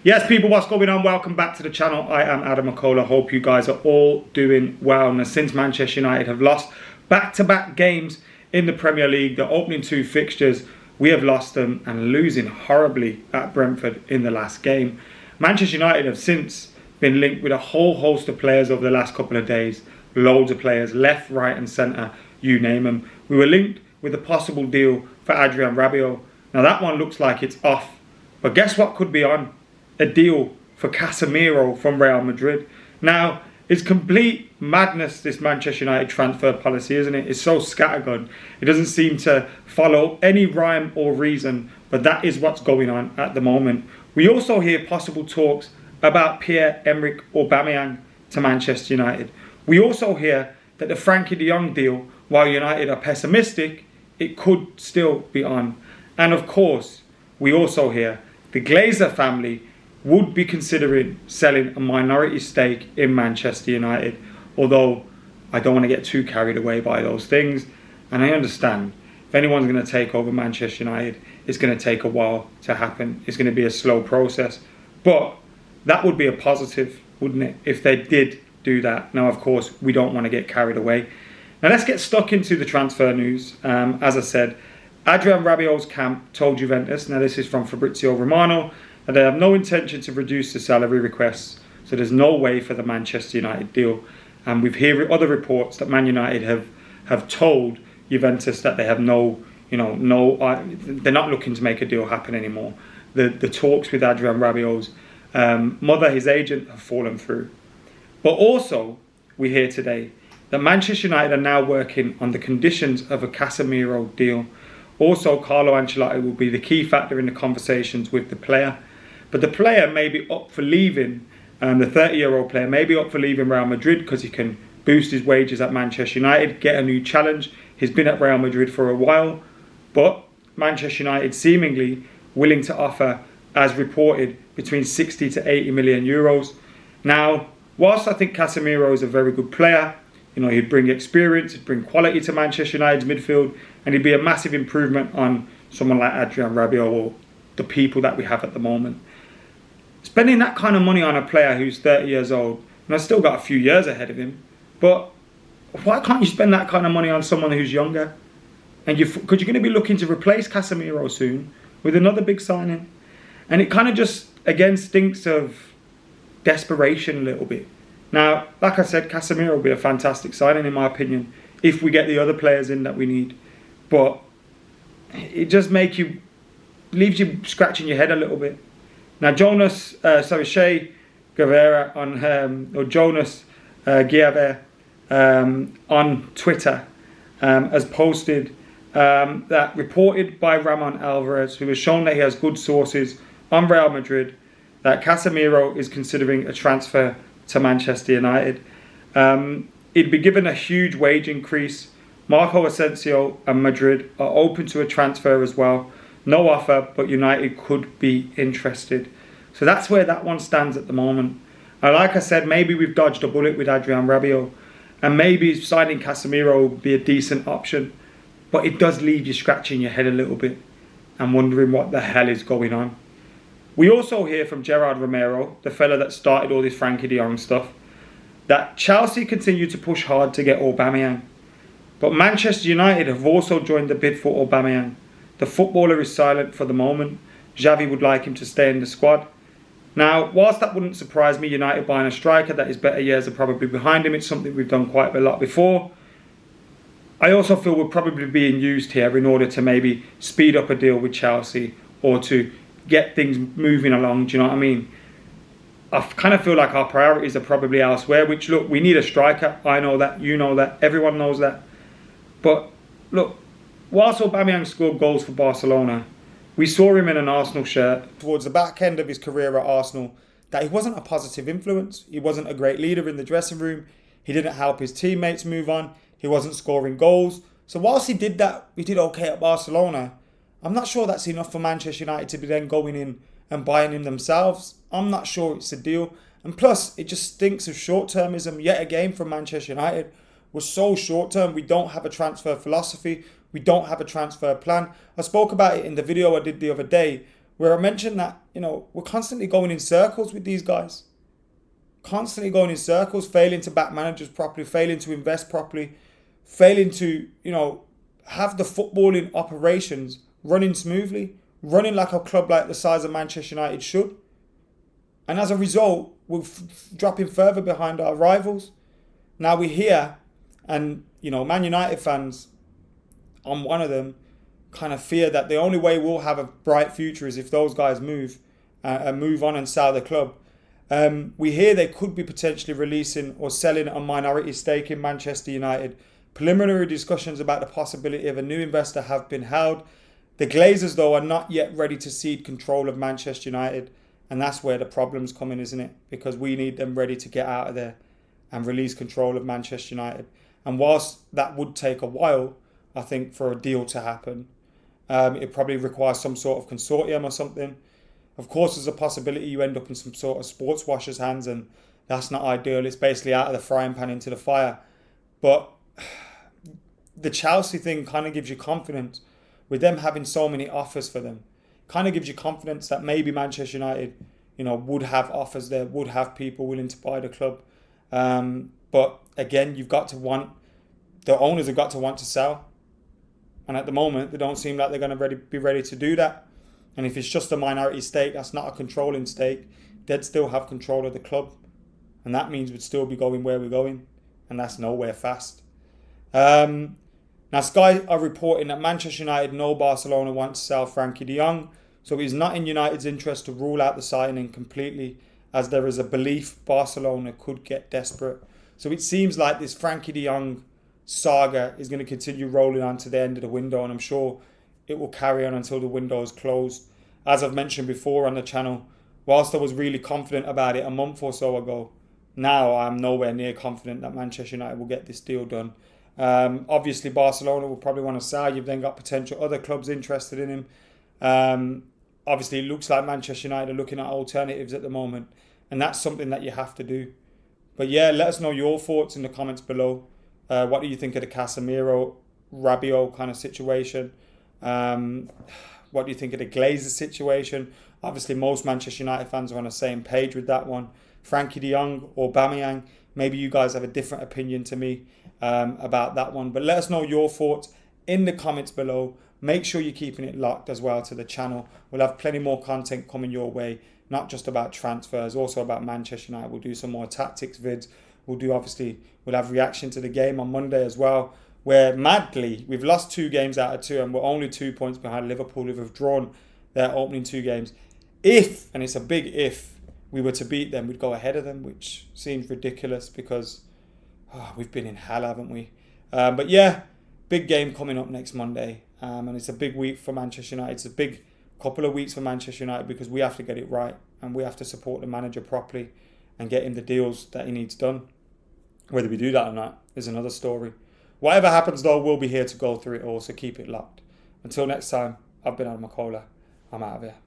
Yes, people, what's going on? Welcome back to the channel. I am AdamMcKola. Hope you guys are all doing well. And since Manchester United have lost back-to-back games in the Premier League, the opening two fixtures, we have lost them and losing horribly at Brentford in the last game. Manchester United have since been linked with a whole host of players over the last couple of days. Loads of players, left, right and centre, you name them. We were linked with a possible deal for Rabiot. Now that one looks like it's off. But guess what could be on? A deal for Casemiro from Real Madrid. Now, it's complete madness, this Manchester United transfer policy, isn't it? It's so scattergun. It doesn't seem to follow any rhyme or reason, but that is what's going on at the moment. We also hear possible talks about Pierre-Emerick Aubameyang to Manchester United. We also hear that the Frankie de Jong deal, while United are pessimistic, it could still be on. And of course, we also hear the Glazer family would be considering selling a minority stake in Manchester United. Although I don't want to get too carried away by those things. And I understand if anyone's going to take over Manchester United, it's going to take a while to happen. It's going to be a slow process. But that would be a positive, wouldn't it, if they did do that. Now, of course, we don't want to get carried away. Now, let's get stuck into the transfer news. As I said, Rabiot's camp told Juventus, now this is from Fabrizio Romano, that they have no intention to reduce the salary requests. So there's no way for the Manchester United deal. And we've heard other reports that Man United have told Juventus that they have they're not looking to make a deal happen anymore. The talks with Rabiot's mother, his agent, have fallen through. But also, we hear today that Manchester United are now working on the conditions of a Casemiro deal. Also, Carlo Ancelotti will be the key factor in the conversations with the player. But the player may be up for leaving, the 30-year-old player may be up for leaving Real Madrid because he can boost his wages at Manchester United, get a new challenge. He's been at Real Madrid for a while, but Manchester United seemingly willing to offer, as reported, between 60 to 80 million euros. Now, whilst I think Casemiro is a very good player, he'd bring experience, he'd bring quality to Manchester United's midfield, and he'd be a massive improvement on someone like Rabiot or the people that we have at the moment. Spending that kind of money on a player who's 30 years old, and I've still got a few years ahead of him, but why can't you spend that kind of money on someone who's younger? And because you're going to be looking to replace Casemiro soon with another big signing. And it kind of just, again, stinks of desperation a little bit. Now, like I said, Casemiro will be a fantastic signing in my opinion, if we get the other players in that we need. But it just leaves you scratching your head a little bit. Now, Shea Guevara on Twitter has posted that reported by Ramon Alvarez, who has shown that he has good sources on Real Madrid, that Casemiro is considering a transfer to Manchester United. He'd be given a huge wage increase. Marco Asensio and Madrid are open to a transfer as well. No offer, but United could be interested. So that's where that one stands at the moment. And like I said, maybe we've dodged a bullet with Rabiot, and maybe signing Casemiro would be a decent option. But it does leave you scratching your head a little bit and wondering what the hell is going on. We also hear from Gerard Romero, the fella that started all this Frankie de Jong stuff, that Chelsea continue to push hard to get Aubameyang. But Manchester United have also joined the bid for Aubameyang. The footballer is silent for the moment. Xavi would like him to stay in the squad. Now, whilst that wouldn't surprise me, United buying a striker that his better years are probably behind him, it's something we've done quite a lot before. I also feel we're probably being used here in order to maybe speed up a deal with Chelsea or to get things moving along, do you know what I mean? I kind of feel like our priorities are probably elsewhere, which, look, we need a striker. I know that, you know that, everyone knows that. But, look, whilst Aubameyang scored goals for Barcelona, we saw him in an Arsenal shirt towards the back end of his career at Arsenal, that he wasn't a positive influence. He wasn't a great leader in the dressing room. He didn't help his teammates move on. He wasn't scoring goals. So whilst he did that, he did okay at Barcelona. I'm not sure that's enough for Manchester United to be then going in and buying him themselves. I'm not sure it's a deal. And plus, it just stinks of short-termism yet again from Manchester United. We're so short-term. We don't have a transfer philosophy. We don't have a transfer plan. I spoke about it in the video I did the other day where I mentioned that, we're constantly going in circles with these guys. Constantly going in circles, failing to back managers properly, failing to invest properly, failing to, have the footballing operations running smoothly, running like a club like the size of Manchester United should. And as a result, we're dropping further behind our rivals. Now we're here, and, Man United fans, I'm one of them, kind of fear that the only way we'll have a bright future is if those guys move on and sell the club. We hear they could be potentially releasing or selling a minority stake in Manchester United. Preliminary discussions about the possibility of a new investor have been held. The Glazers, though, are not yet ready to cede control of Manchester United. And that's where the problem's come in, isn't it? Because we need them ready to get out of there and release control of Manchester United. And whilst that would take a while, I think, for a deal to happen, it probably requires some sort of consortium or something. Of course, there's a possibility you end up in some sort of sports washer's hands, and that's not ideal. It's basically out of the frying pan into the fire. But the Chelsea thing kind of gives you confidence with them having so many offers for them. Kind of gives you confidence that maybe Manchester United, would have offers there, would have people willing to buy the club. But again, the owners have got to want to sell. And at the moment, they don't seem like they're going to be ready to do that. And if it's just a minority stake, that's not a controlling stake, they'd still have control of the club. And that means we'd still be going where we're going. And that's nowhere fast. Now, Sky are reporting that Manchester United know Barcelona want to sell Frankie de Jong. So it is not in United's interest to rule out the signing completely, as there is a belief Barcelona could get desperate. So it seems like this Frankie de Jong saga is going to continue rolling on to the end of the window, and I'm sure it will carry on until the window is closed. As I've mentioned before on the channel, whilst I was really confident about it a month or so ago, now I'm nowhere near confident that Manchester United will get this deal done. Obviously, Barcelona will probably want to sell. You've then got potential other clubs interested in him. Obviously, it looks like Manchester United are looking at alternatives at the moment, and that's something that you have to do. But yeah, let us know your thoughts in the comments below. What do you think of the Casemiro, Rabiot kind of situation? What do you think of the Glazers situation? Obviously, most Manchester United fans are on the same page with that one. Frankie de Jong or Aubameyang, maybe you guys have a different opinion to me about that one. But let us know your thoughts in the comments below. Make sure you're keeping it locked as well to the channel. We'll have plenty more content coming your way, not just about transfers, also about Manchester United. We'll do some more tactics vids. We'll have reaction to the game on Monday as well, where madly we've lost 2 games out of 2 and we're only 2 points behind Liverpool, who've withdrawn their opening 2 games. If, and it's a big if, we were to beat them, we'd go ahead of them, which seems ridiculous because we've been in hell, haven't we? But yeah, big game coming up next Monday. And it's a big week for Manchester United. It's a big couple of weeks for Manchester United because we have to get it right and we have to support the manager properly and get him the deals that he needs done. Whether we do that or not is another story. Whatever happens though, we'll be here to go through it all, so keep it locked. Until next time, I've been AdamMcKola. I'm out of here.